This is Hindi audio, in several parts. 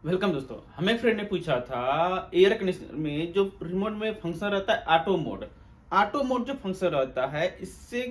वेलकम दोस्तों। हमें फ्रेंड ने पूछा था एयर कंडीशनर में जो रिमोट में फंक्शन रहता है ऑटो मोड जो फंक्शन रहता है इससे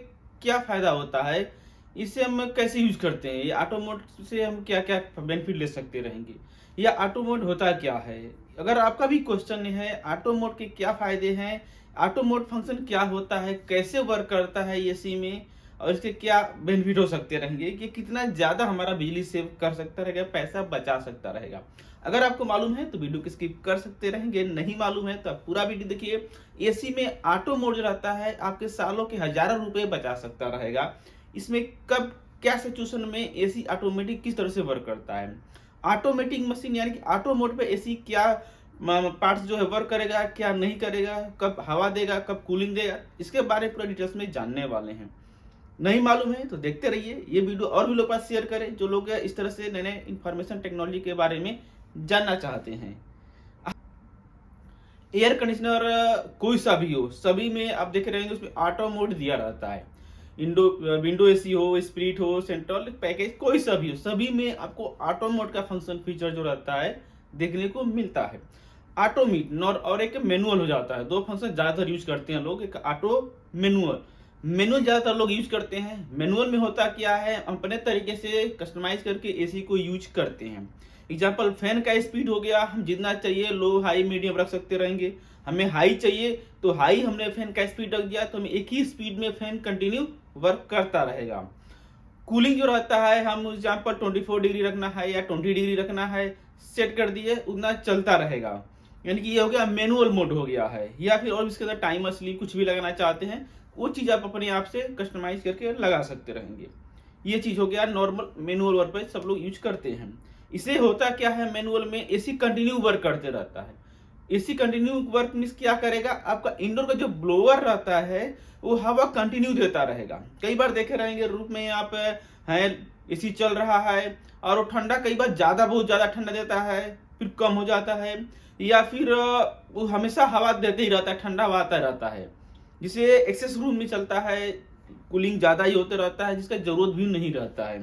क्या फायदा होता है, इसे हम कैसे यूज करते हैं, ये ऑटो मोड से हम क्या क्या बेनिफिट ले सकते रहेंगे, या ऑटो मोड होता क्या है। अगर आपका भी क्वेश्चन है ऑटो मोड के क्या फायदे हैं, ऑटो मोड फंक्शन क्या होता है, कैसे वर्क करता है एसी में, और इसके क्या बेनिफिट हो सकते रहेंगे कि कितना ज़्यादा हमारा बिजली सेव कर सकता रहेगा, पैसा बचा सकता रहेगा। अगर आपको मालूम है तो वीडियो को स्किप कर सकते रहेंगे, नहीं मालूम है तो आप पूरा वीडियो देखिए। एसी में ऑटो मोड जो रहता है आपके सालों के हजारों रुपए बचा सकता रहेगा। इसमें कब क्या सिचुएशन में एसी ऑटोमेटिक किस तरह से वर्क करता है, ऑटोमेटिक मशीन यानी कि ऑटो मोड पे एसी क्या पार्ट्स जो है वर्क करेगा, क्या नहीं करेगा, कब हवा देगा, कब कूलिंग देगा, इसके बारे में पूरा डिटेल्स में जानने वाले हैं। नहीं मालूम है तो देखते रहिए ये वीडियो, और भी लोग पास शेयर करें जो लोग इस तरह से नए नए इंफॉर्मेशन टेक्नोलॉजी के बारे में जानना चाहते हैं। एयर कंडीशनर कोई सा भी हो, सभी में आप देख रहे हैं उसमें ऑटो मोड दिया रहता है। इंडो विंडो एसी हो, स्प्लिट हो, सेंट्रल पैकेज कोई सा भी हो, सभी में आपको ऑटो मोड का फंक्शन फीचर जो रहता है देखने को मिलता है। ऑटो मीट नॉर और एक मैनुअल हो जाता है, दो फंक्शन ज्यादातर यूज करते हैं लोग, एक ऑटो मैनुअल। मैनुअल ज्यादातर लोग यूज करते हैं। मैनुअल में होता क्या है, अपने तरीके से कस्टमाइज करके एसी को यूज करते हैं। एग्जाम्पल फैन का स्पीड हो गया, हम जितना चाहिए लो हाई मीडियम रख सकते रहेंगे। हमें हाई चाहिए तो हाई हमने फैन का स्पीड रख दिया तो हमें एक ही स्पीड में फैन कंटिन्यू वर्क करता रहेगा। कूलिंग जो रहता है, हम एग्जाम्पल 24 डिग्री रखना है या 20 डिग्री रखना है, सेट कर दिए उतना चलता रहेगा। यानी कि ये हो गया मैनुअल मोड हो गया है। या फिर और इसके अंदर टाइमर स्लीप कुछ भी लगाना चाहते हैं वो चीज़ आप अपने आप से कस्टमाइज करके लगा सकते रहेंगे। ये चीज़ हो गया नॉर्मल मैनुअल वर्क पे सब लोग यूज करते हैं। इसे होता क्या है, मैनुअल में एसी कंटिन्यू वर्क करते रहता है। एसी कंटिन्यू वर्क मीन्स क्या करेगा, आपका इंडोर का जो ब्लोअर रहता है वो हवा कंटिन्यू देता रहेगा। कई बार देखे रहेंगे रूम में आप हैं, एसी चल रहा है और वो ठंडा कई बार ज़्यादा बहुत ज़्यादा ठंडा देता है, फिर कम हो जाता है, या फिर वो हमेशा हवा देते ही रहता है, ठंडा हवा आता रहता है, जिसे एक्सेस रूम में चलता है, कूलिंग ज़्यादा ही होते रहता है जिसका ज़रूरत भी नहीं रहता है,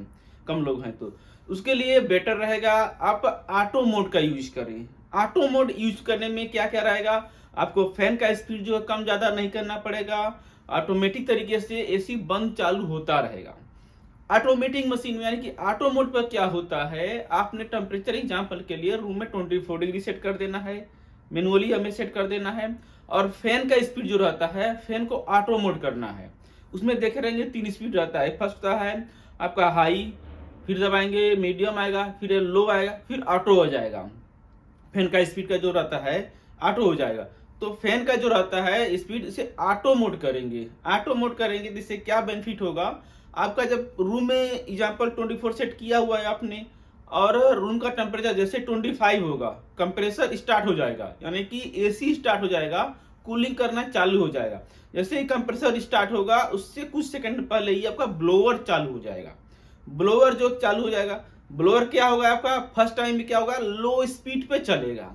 कम लोग हैं तो। उसके लिए बेटर रहेगा आप ऑटो मोड का यूज करें। ऑटो मोड यूज करने में क्या क्या रहेगा, आपको फैन का स्पीड जो है कम ज़्यादा नहीं करना पड़ेगा, ऑटोमेटिक तरीके से एसी बंद चालू होता रहेगा। ऑटोमेटिक मशीन में यानी कि ऑटो मोड पर क्या होता है, आपने टेम्परेचर एग्जांपल के लिए रूम में 24 डिग्री सेट कर देना है, मैनुअली हमें सेट कर देना है। और फैन का स्पीड जो रहता है फैन को ऑटो मोड करना है। उसमें देखे रहेंगे 3 स्पीड रहता है। फर्स्ट होता है आपका हाई, फिर दबाएंगे मीडियम आएगा, फिर लो आएगा, फिर ऑटो हो जाएगा। फैन का स्पीड का जो रहता है ऑटो हो जाएगा। तो फैन का जो रहता है स्पीड इसे ऑटो मोड करेंगे। ऑटो मोड करेंगे तो इससे क्या बेनिफिट होगा, आपका जब रूम में एग्जांपल 24 सेट किया हुआ है आपने और रूम का टेम्परेचर जैसे 25 होगा, कंप्रेसर स्टार्ट हो जाएगा, यानी कि एसी स्टार्ट हो जाएगा, कूलिंग करना चालू हो जाएगा। जैसे ही कंप्रेसर स्टार्ट होगा उससे कुछ सेकंड पहले ही आपका ब्लोअर चालू हो जाएगा। ब्लोअर जो चालू हो जाएगा, ब्लोअर क्या होगा आपका फर्स्ट टाइम में क्या होगा, लो स्पीड पे चलेगा।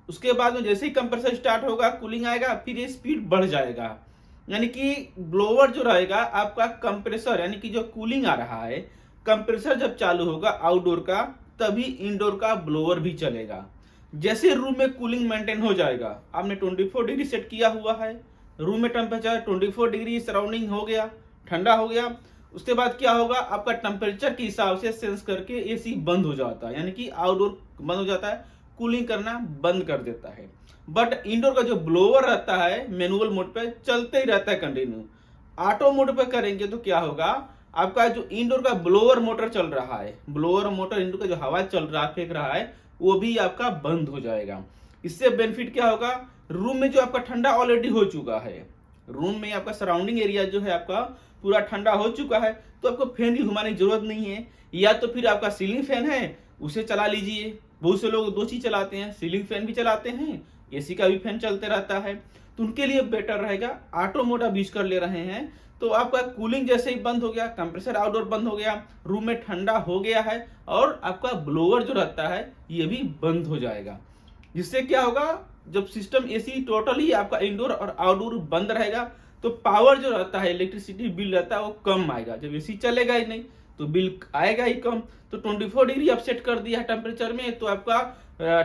उसके बाद में जैसे ही कंप्रेसर स्टार्ट होगा कूलिंग आएगा, फिर ये स्पीड बढ़ जाएगा। यानी कि ब्लोअर जो रहेगा आपका कंप्रेसर यानी कि जो कूलिंग आ रहा है, कंप्रेसर जब चालू होगा आउटडोर का तभी इंडोर का ब्लोअर भी चलेगा। जैसे रूम में कूलिंग मेंटेन हो जाएगा, आपने 24 डिग्री सेट किया हुआ है, रूम में टेम्परेचर 24 डिग्री सराउंडिंग हो गया, ठंडा हो गया। उसके बाद क्या होगा, आपका टेम्परेचर के हिसाब से सेंस करके एसी बंद हो जाता है, यानी कि आउटडोर बंद हो जाता है, कूलिंग करना बंद कर देता है। बट इंडोर का जो ब्लोअर रहता है मैनुअल मोड पे चलते ही रहता है कंटिन्यू। ऑटो मोड पे करेंगे तो क्या होगा, आपका जो इंडोर का ब्लोअर मोटर चल रहा है, ब्लोअर मोटर इंडोर का जो हवा चल रहा है फेंक रहा है वो भी आपका बंद हो जाएगा। इससे बेनिफिट क्या होगा, रूम में जो आपका ठंडा ऑलरेडी हो चुका है, रूम में आपका सराउंडिंग एरिया जो है आपका पूरा ठंडा हो चुका है, तो आपको फैन की घुमाने की जरूरत नहीं है। या तो फिर आपका सीलिंग फैन है उसे चला लीजिए। बहुत से लोग दो चीज चलाते हैं, सीलिंग फैन भी चलाते हैं, एसी का भी फैन चलते रहता है। तो उनके लिए बेटर रहेगा ऑटो मोड आप यूज कर ले रहे हैं तो आपका कूलिंग जैसे ही बंद हो गया, कंप्रेसर आउटडोर बंद हो गया, रूम में ठंडा हो गया है और आपका ब्लोअर जो रहता है ये भी बंद हो जाएगा। जिससे क्या होगा, जब सिस्टम एसी टोटली आपका इंडोर और आउटडोर बंद रहेगा तो पावर जो रहता है, इलेक्ट्रिसिटी बिल रहता है वो कम आएगा। जब एसी चलेगा ही नहीं तो बिल आएगा ही कम। तो 24 डिग्री आप सेट कर दिया टेम्परेचर में, तो आपका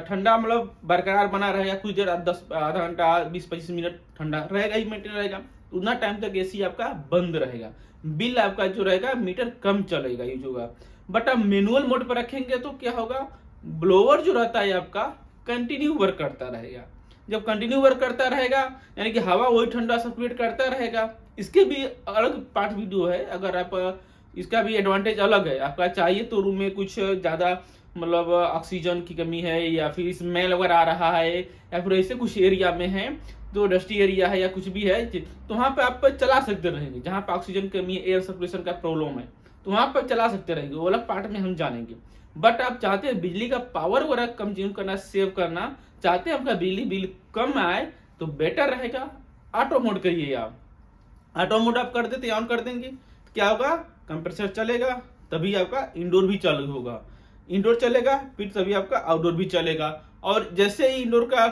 ठंडा मतलब बरकरार बना रहेगा, कुछ देर 10 आधा घंटा 20-25 मिनट ठंडा रहेगा ही, मेंटेन रहेगा, उतना टाइम तक एसी आपका बंद रहेगा, बिल आपका जो रहेगा मीटर कम चलेगा, यूज होगा। बट आप मैनुअल मोड पर रखेंगे तो क्या होगा, ब्लोअर जो रहता है आपका कंटिन्यू वर्क करता रहेगा। जब कंटिन्यू वर्क करता रहेगा यानी कि हवा वही ठंडा सर्कुलेट करता रहेगा। इसके भी अलग पार्ट वीडियो है, अगर आप इसका भी एडवांटेज अलग है, आपका चाहिए तो रूम में कुछ ज़्यादा मतलब ऑक्सीजन की कमी है या फिर स्मेल वगैरह आ रहा है या फिर ऐसे कुछ एरिया में है जो डस्टी एरिया है या कुछ भी है, तो वहाँ पे आप चला सकते रहेंगे। जहाँ पे ऑक्सीजन कमी है, एयर सर्कुलेशन का प्रॉब्लम है, तो वहाँ पर चला सकते रहेंगे, वो अलग पार्ट में हम जानेंगे। बट आप चाहते हैं बिजली का पावर वगैरह कंज्यूम करना, सेव करना चाहते हैं, आपका बिजली बिल कम आए, तो बेटर रहेगा ऑटो मोड करिए आप। ऑटो मोड आप कर देते ऑन कर देंगे तो क्या होगा, कंप्रेसर चलेगा तभी आपका इंडोर भी चालू होगा, इंडोर चलेगा फिर तभी आपका आउटडोर भी चलेगा। और जैसे ही इंडोर का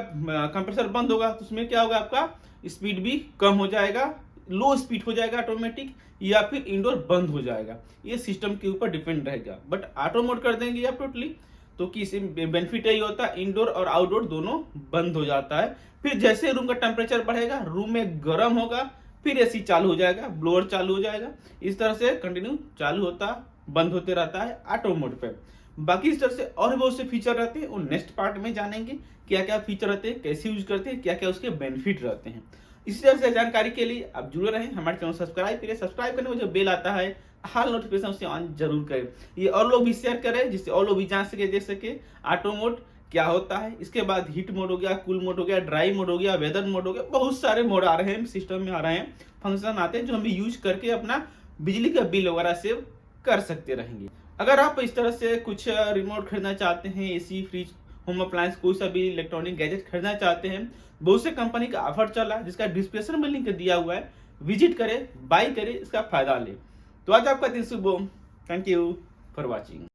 कंप्रेसर बंद होगा तो उसमें क्या होगा, आपका स्पीड भी कम हो जाएगा, लो स्पीड हो जाएगा ऑटोमेटिक, या फिर इंडोर बंद हो जाएगा, ये सिस्टम के ऊपर डिपेंड रहेगा। बट ऑटो मोड कर देंगे आप टोटली, तो किसी बेनिफिट यही होता है, इंडोर और आउटडोर दोनों बंद हो जाता है। फिर जैसे रूम का टेम्परेचर बढ़ेगा, रूम में गर्म होगा, फिर एसी चालू हो जाएगा, ब्लोअर चालू हो जाएगा, इस तरह से कंटिन्यू चालू होता बंद होते रहता है ऑटो मोड पे। बाकी इस तरह से और बहुत से फीचर रहते हैं, वो नेक्स्ट पार्ट में जानेंगे, क्या क्या फीचर रहते हैं, कैसे यूज करते हैं, क्या क्या उसके बेनिफिट रहते हैं। इसी तरह से जानकारी के लिए आप जुड़े रहें, हमारे चैनल सब्सक्राइब करें, सब्सक्राइब करने में जो बेल आता है हाल नोटिफिकेशन से ऑन जरूर करें, ये और लोग भी शेयर करें जिससे और लोग भी जान सके, देख सके ऑटो मोड क्या होता है। इसके बाद हीट मोड हो गया, कूल मोड हो गया, ड्राई मोड हो गया, वेदर मोड हो गया, बहुत सारे मोड आ रहे हैं सिस्टम में, आ रहे हैं फंक्शन आते हैं जो हम यूज करके अपना बिजली का बिल वगैरह सेव कर सकते रहेंगे। अगर आप इस तरह से कुछ रिमोट खरीदना चाहते हैं, एसी, फ्रिज, होम अप्लायंस, कोई सा भी इलेक्ट्रॉनिक गैजेट खरीदना चाहते हैं, बहुत से कंपनी का ऑफर चला है जिसका डिस्क्रिप्शन में लिंक दिया हुआ है, विजिट करें, बाय करें, इसका फायदा लें। तो आज आपका दिन शुभ हो। Thank you for watching.